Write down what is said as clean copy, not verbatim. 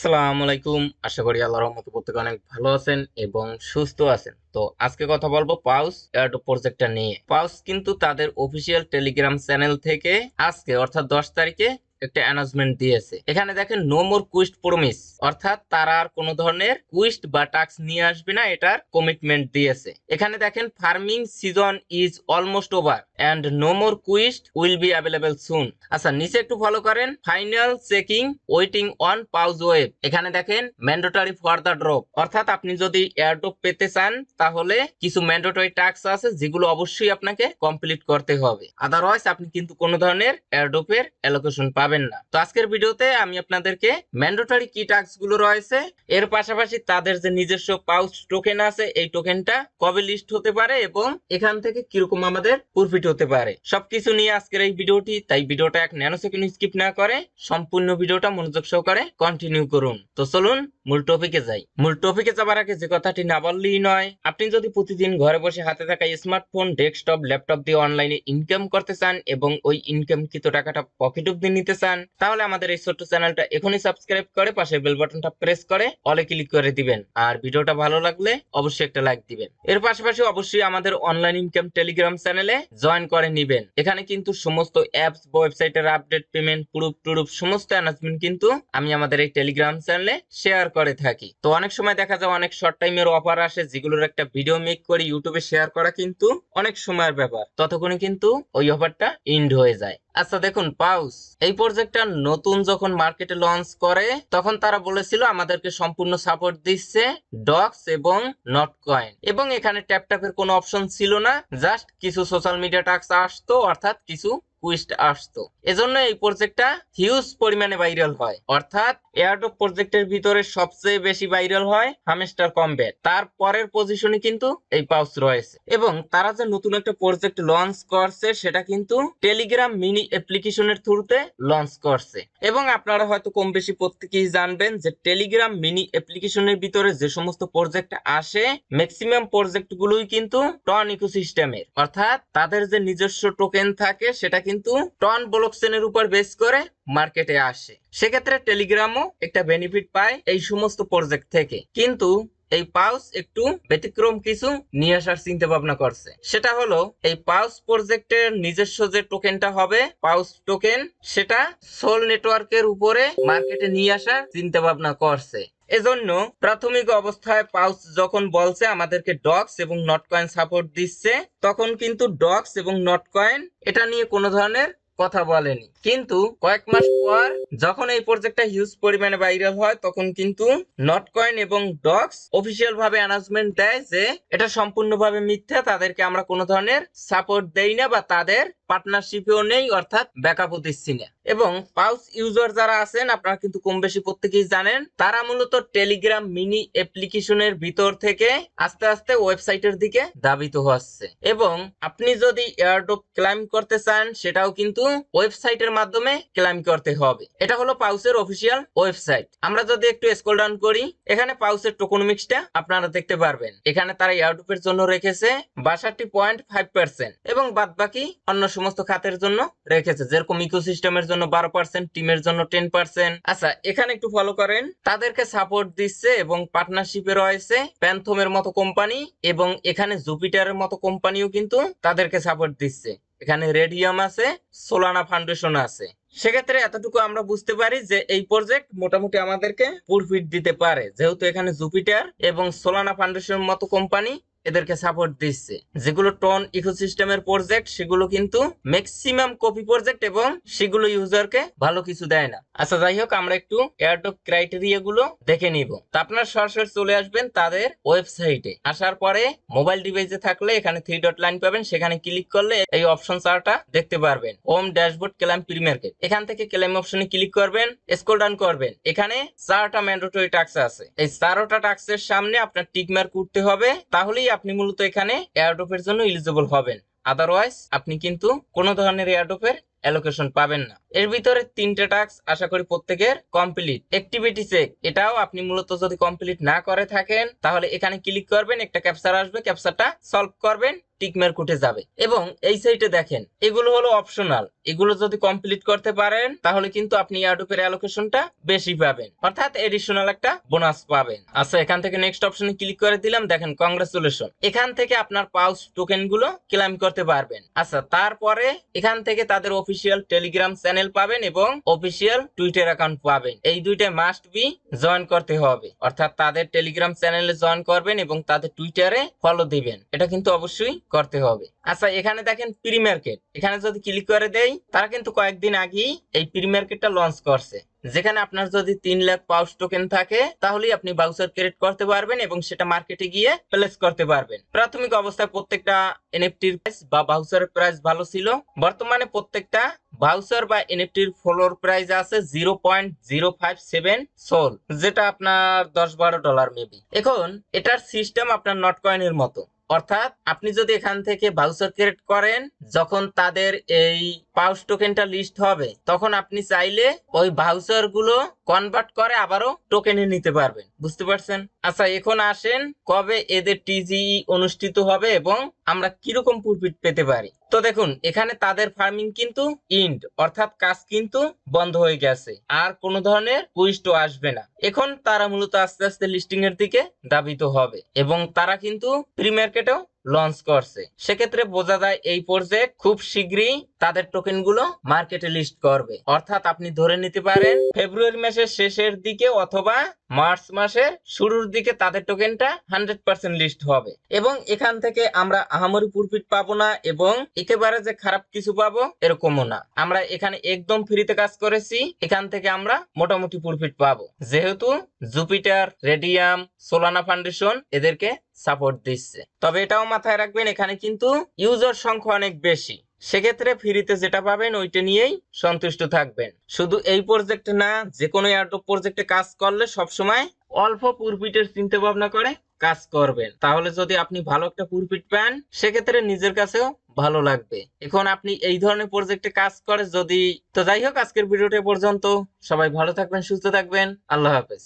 আসসালামু আলাইকুম। আশা করি আল্লাহর রহমতে প্রত্যেকে অনেক ভালো আছেন এবং সুস্থ আছেন। তো আজকে কথা বলবো পাউস এয়ারড্রপ প্রজেক্টটা নিয়ে। পাউস কিন্তু তাদের অফিসিয়াল টেলিগ্রাম চ্যানেল থেকে আজকে অর্থাৎ 10 তারিখে একটা অ্যানাউন্সমেন্ট দিয়েছে। এখানে দেখেন নো মোর কুইস্ট প্রমিস, অর্থাৎ তারা আর কোনো ধরনের কুইস্ট বা টাস্ক নিয়ে আসবে না, এটার কমিটমেন্ট দিয়েছে। এখানে দেখেন farming season is almost over and no more quest will be available soon. আচ্ছা, নিচে একটু ফলো করেন। Final checking waiting on pause web. এখানে দেখেন ম্যান্ডেটরি ফর দ্য ড্রপ, অর্থাৎ আপনি যদি এয়ারড্রপ পেতে চান তাহলে কিছু ম্যান্ডেটরি টাস্ক আছে যেগুলো অবশ্যই আপনাকে কমপ্লিট করতে হবে, আদারওয়াইজ আপনি কিন্তু কোনো ধরনের এয়ারড্রপের অ্যালোকেশন পাবেন না। তো আজকের ভিডিওতে আমি আপনাদেরকে ম্যান্ডেটরি কি টাস্ক গুলো রয়েছে, এর পাশাপাশি তাদের যে নিজস্ব পাউচ টোকেন আছে এই টোকেনটা কবে লিস্ট হতে পারে এবং এখান থেকে কিরকম আমাদের প্রফিট হতে পারে, সবকিছু নিয়ে আজকের এই ভিডিওটি। তাই ভিডিওটা 1 ন্যানো সেকেন্ড স্কিপ না করে সম্পূর্ণ ভিডিওটা মনোযোগ সহকারে কন্টিনিউ করুন। তো চলুন মূল টপিকে যাই। মূল টপিকে যাবার আগে যে কথাটি না বললেই নয়, আপনি যদি প্রতিদিন ঘরে বসে হাতে থাকা স্মার্টফোন, ডেস্কটপ, ল্যাপটপ দিয়ে অনলাইনে ইনকাম করতে চান এবং ওই ইনকামকৃত টাকাটা পকেট অব্দি নিতে চান, তাহলে আমাদের এই ছোট্ট চ্যানেলটা এখনই সাবস্ক্রাইব করে পাশে বেল বাটনটা প্রেস করে অলে ক্লিক করে দিবেন। আর ভিডিওটা ভালো লাগলে অবশ্যই একটা লাইক দিবেন। এর পাশাপাশি অবশ্যই আমাদের অনলাইন ইনকাম টেলিগ্রাম চ্যানেলে জয়েন করে নিবেন। এখানে কিন্তু সমস্ত অ্যাপস, ওয়েবসাইটের আপডেট, পেমেন্ট, প্রুফ টুরুফ সমস্ত অ্যানাউন্সমেন্ট কিন্তু আমি আমাদের এই টেলিগ্রাম চ্যানেলে শেয়ার করে থাকি। তো অনেক সময় দেখা যায় অনেক শর্ট টাইমের অফার আসে যেগুলোর একটা ভিডিও মেক করে ইউটিউবে শেয়ার করা কিন্তু অনেক সময়ের ব্যাপার, ততক্ষণে কিন্তু ওই অফারটা এন্ড হয়ে যায়। আচ্ছা দেখুন, পাউস এই প্রজেক্টটা নতুন যখন মার্কেটে লঞ্চ করে তখন তারা বলেছিল আমাদেরকে সম্পূর্ণ সাপোর্ট দিচ্ছে ডক্স এবং নট কয়েন, এবং এখানে ট্যাপ ট্যাপের কোনো অপশন ছিল না, জাস্ট কিছু সোশ্যাল মিডিয়া টাস্ক আসতো, অর্থাৎ কিছু কুইস্ট আসতো। এজন্য এই প্রজেক্টটা হিউজ পরিমাণে ভাইরাল হয়, অর্থাৎ এয়ারড্রপ প্রজেক্টের ভিতরে সবচেয়ে বেশি ভাইরাল হয় হামস্টার কমব্যাট, তার পরের পজিশনে কিন্তু এই পাউস রয়েছে। এবং তারা যে নতুন একটা প্রজেক্ট লঞ্চ করছে সেটা কিন্তু টেলিগ্রাম মিনি অ্যাপ্লিকেশনের থ্রুতে লঞ্চ করছে। এবং আপনারা হয়তো কম বেশি প্রত্যেকেই জানবেন যে টেলিগ্রাম মিনি অ্যাপ্লিকেশনের ভিতরে যে সমস্ত প্রজেক্ট আসে ম্যাক্সিমাম প্রজেক্ট গুলোই কিন্তু টন ইকোসিস্টেমের, অর্থাৎ তাদের যে নিজস্ব টোকেন থাকে সেটা কিন্তু টন ব্লকচেনের উপর বেস করে মার্কেটে আসে। সেক্ষেত্রে টেলিগ্রামও একটা বেনিফিট পায় এই সমস্ত প্রজেক্ট থেকে। কিন্তু এই পাউস একটু ব্যতিক্রম কিছু নিয়ে আসার চিন্তা ভাবনা করছে, সেটা হলো এই পাউস প্রজেক্টের নিজস্ব যে টোকেনটা হবে পাউস টোকেন, সেটা সোল নেটওয়ার্কের উপরে মার্কেটে নিয়ে আসার চিন্তা ভাবনা করছে। এজন্য প্রাথমিক অবস্থায় পাউস যখন বলছে আমাদেরকে ডক্স এবং নট কয়েন সাপোর্ট দিচ্ছে, তখন কিন্তু ডক্স এবং নট কয়েন এটা নিয়ে কোনো ধরনের কথা বলেনি। কিন্তু কয়েক মাস পর যখন এই প্রজেক্টটা হিউজ পরিমাণে ভাইরাল হয় তখন কিন্তু নট কয়েন এবং ডক্স অফিসিয়াল ভাবে অ্যানাউন্সমেন্ট দেয় যে এটা সম্পূর্ণভাবে মিথ্যা, তাদেরকে আমরা কোনো ধরনের সাপোর্ট দেই না বা তাদের পার্টনারশিপেও নেই, অর্থাৎ ব্যাকআপও দিচ্ছি না। এবং পাউস ইউজার যারা আছেন আপনারা কিন্তু কম বেশি প্রত্যেকেই জানেন, তারা মূলত টেলিগ্রাম মিনি অ্যাপ্লিকেশনের ভিতর থেকে আস্তে আস্তে ওয়েবসাইটের দিকে ধাবিত হচ্ছে। এবং আপনি যদি এয়ারড্রপ ক্লাইম করতে চান সেটাও কিন্তু ওয়েবসাইটের মাধ্যমে ক্লাইম করতে হবে। এটা হলো পাউসের অফিসিয়াল ওয়েবসাইট। আমরা যদি একটু স্ক্রল ডাউন করি, এখানে পাউসের টোকেনমিক্সটা আপনারা দেখতে পারবেন। এখানে তারা এয়ারড্রপের জন্য রেখেছে 62.5% এবং বাদবাকি অন্য সমস্ত খাতের জন্য রেখেছে, যেরকম ইকোসিস্টেমের জন্য 12%, টিমের জন্য 10%। আচ্ছা, এখানে একটু ফলো করেন। তাদেরকে সাপোর্ট দিচ্ছে এবং পার্টনারশিপে রয়েছে প্যান্থমের মতো কোম্পানি এবং এখানে জুপিটারের মতো কোম্পানিও কিন্তু তাদেরকে সাপোর্ট দিচ্ছে। এখানে রেডিয়াম আছে, সোলানা ফাউন্ডেশন আছে। সেক্ষেত্রে এতটুকু আমরা বুঝতে পারি যে এই প্রজেক্ট মোটামুটি আমাদেরকে প্রফিট দিতে পারে, যেহেতু এখানে জুপিটার এবং সোলানা ফাউন্ডেশনের মতো কোম্পানি এদেরকে সাপোর্ট দিচ্ছে। যেগুলো টন ইকোসিস্টেমের প্রজেক্ট সেগুলো কিন্তু ম্যাক্সিমাম কপি প্রজেক্ট এবং সেগুলো ইউজারকে ভালো কিছু দেয় না। আচ্ছা যাই হোক, আমরা একটু এয়ারড্রপ ক্রাইটেরিয়া গুলো দেখে নিব। তো আপনারা সরাসরি চলে আসবেন তাদের ওয়েবসাইটে। আসার পরে মোবাইল ডিভাইসে থাকলে এখানে 3 ডট লাইন পাবেন, সেখানে ক্লিক করলে এই অপশন চারটা দেখতে পারবেন। Home, dashboard, claim, pre market. এখান থেকে ক্লেম অপশনে ক্লিক করবেন, স্ক্রল ডাউন করবেন। এখানে 4টা ম্যান্ডেটরি টাস্ক আছে। এই 4টা টাস্কের সামনে আপনার টিক মার্ক করতে হবে, তাহলেই আপনি মূলত এখানে এয়ারড্রপের জন্য এলিজিবল হবেন। আদারওয়াইজ আপনি কিন্তু কোনো ধরনের এয়ারড্রপের অ্যালোকেশন পাবেন না। এর ভিতরে 3টে টাস্ক আশা করি প্রত্যেকের কমপ্লিট। অ্যাক্টিভিটি চেক, এটাও আপনি মূলত যদি কমপ্লিট না করে থাকেন তাহলে এখানে ক্লিক করবেন, একটা ক্যাপচার আসবে, ক্যাপচারটা সলভ করবেন, টিক মার্ক উঠে যাবে। এবং এই সাইটে দেখেন এগুলো হলো অপশনাল, এগুলো যদি কমপ্লিট করতে পারেন তাহলে কিন্তু আপনি এয়ারড্রপের অ্যালোকেশনটা বেশি পাবেন, অর্থাৎ এডিশনাল একটা বোনাস পাবেন। আচ্ছা, এখান থেকে নেক্সট অপশনে ক্লিক করে দিলাম, দেখেন কংগ্রাচুলেশন, এখান থেকে আপনার পাউস টোকেন গুলো ক্লেম করতে পারবেন। আচ্ছা, তারপরে এখান থেকে তাদের অফিসিয়াল টেলিগ্রাম চ্যানেল পাবেন এবং অফিসিয়াল টুইটার অ্যাকাউন্ট পাবেন। এই দুইটা মাস্ট বি জয়েন করতে হবে, অর্থাৎ তাদের টেলিগ্রাম চ্যানেলে জয়েন করবেন এবং তাদের টুইটারে ফলো দিবেন, এটা কিন্তু অবশ্যই করতে হবে। আচ্ছা, এখানে দেখেন প্রি মার্কেট, এখানে যদি ক্লিক করে দেই তারা কিন্তু কয়েকদিন আগেই এই প্রি মার্কেটটা লঞ্চ করছে, যেখানে আপনার যদি 3 লাখ পাউস টোকেন থাকে তাহলেই আপনি বাউচার ক্রিয়েট করতে পারবেন এবং সেটা মার্কেটে গিয়ে প্লেস করতে পারবেন। প্রাথমিক অবস্থায় প্রত্যেকটা এনএফটির প্রাইস বা বাউচারের প্রাইস ভালো ছিল, বর্তমানে প্রত্যেকটা ভাউচার বা এনএফটির ফ্লোর প্রাইস আছে 0.057 সোল, যেটা আপনার $10-12 মেবি। এখন এটার সিস্টেম আপনার নট কয়েনের মতো, অর্থাৎ আপনি যদি এখান থেকে ভাউচার ক্রিয়েট করেন, যখন তাদের এই পাউস টোকেনটা লিস্ট হবে তখন আপনি চাইলে ওই ভাউচার গুলো কনভার্ট করে আবারও টোকেনে নিতে পারবেন, বুঝতে পারছেন? আচ্ছা, এখন আসেন কবে এদের টিজিই অনুষ্ঠিত হবে এবং আমরা কিরকম প্রফিট পেতে পারি। তো দেখুন, এখানে তাদের ফার্মিং কিন্তু ইন্ড, অর্থাৎ কাজ কিন্তু বন্ধ হয়ে গেছে, আর কোনো ধরনের কুইস্টও আসবে না। এখন তারা মূলত আস্তে আস্তে লিস্টিং এর দিকে ধাবিত হবে এবং তারা কিন্তু প্রি মার্কেটেও লঞ্চ করছে। সেক্ষেত্রে বোঝা যায় এই প্রজেক্ট খুব শীঘ্রই তাদের টোকেন গুলো মার্কেটে লিস্ট করবে, অর্থাৎ আপনি ধরে নিতে পারেন ফেব্রুয়ারি মাসের শেষের দিকে অথবা মার্চ মাসের শুরুর দিকে তাদের টোকেনটা 100% লিস্ট হবে। এবং এখান থেকে আমরা আহামরি প্রফিট পাবো না এবং একেবারে যে খারাপ কিছু পাবো এরকমও না। আমরা এখানে একদম ফ্রিতে কাজ করেছি, এখান থেকে আমরা মোটামুটি প্রফিট পাবো, যেহেতু জুপিটার, রেডিয়াম, সোলানা ফাউন্ডেশন এদেরকে সাপোর্ট দিচ্ছে। তবে এটাও মাথায় রাখবেন, এখানে কিন্তু ইউজার সংখ্যা অনেক বেশি, সেক্ষেত্রে ফ্রিতে যেটা পাবেন ওইটা নিয়েই সন্তুষ্ট থাকবেন। শুধু এই প্রজেক্ট না, যে কোনো এয়ারড্রপ প্রজেক্টে কাজ করলে সবসময় অল্প প্রফিটের চিন্তা ভাবনা করে কাজ করবেন, তাহলে যদি আপনি ভালো একটা প্রফিট পান সেক্ষেত্রে নিজের কাছেও ভালো লাগবে। এখন আপনি এই ধরনের প্রজেক্টে কাজ করে যদি, তো যাই হোক, আজকের ভিডিওটা পর্যন্ত। সবাই ভালো থাকবেন, সুস্থ থাকবেন, আল্লাহ হাফেজ।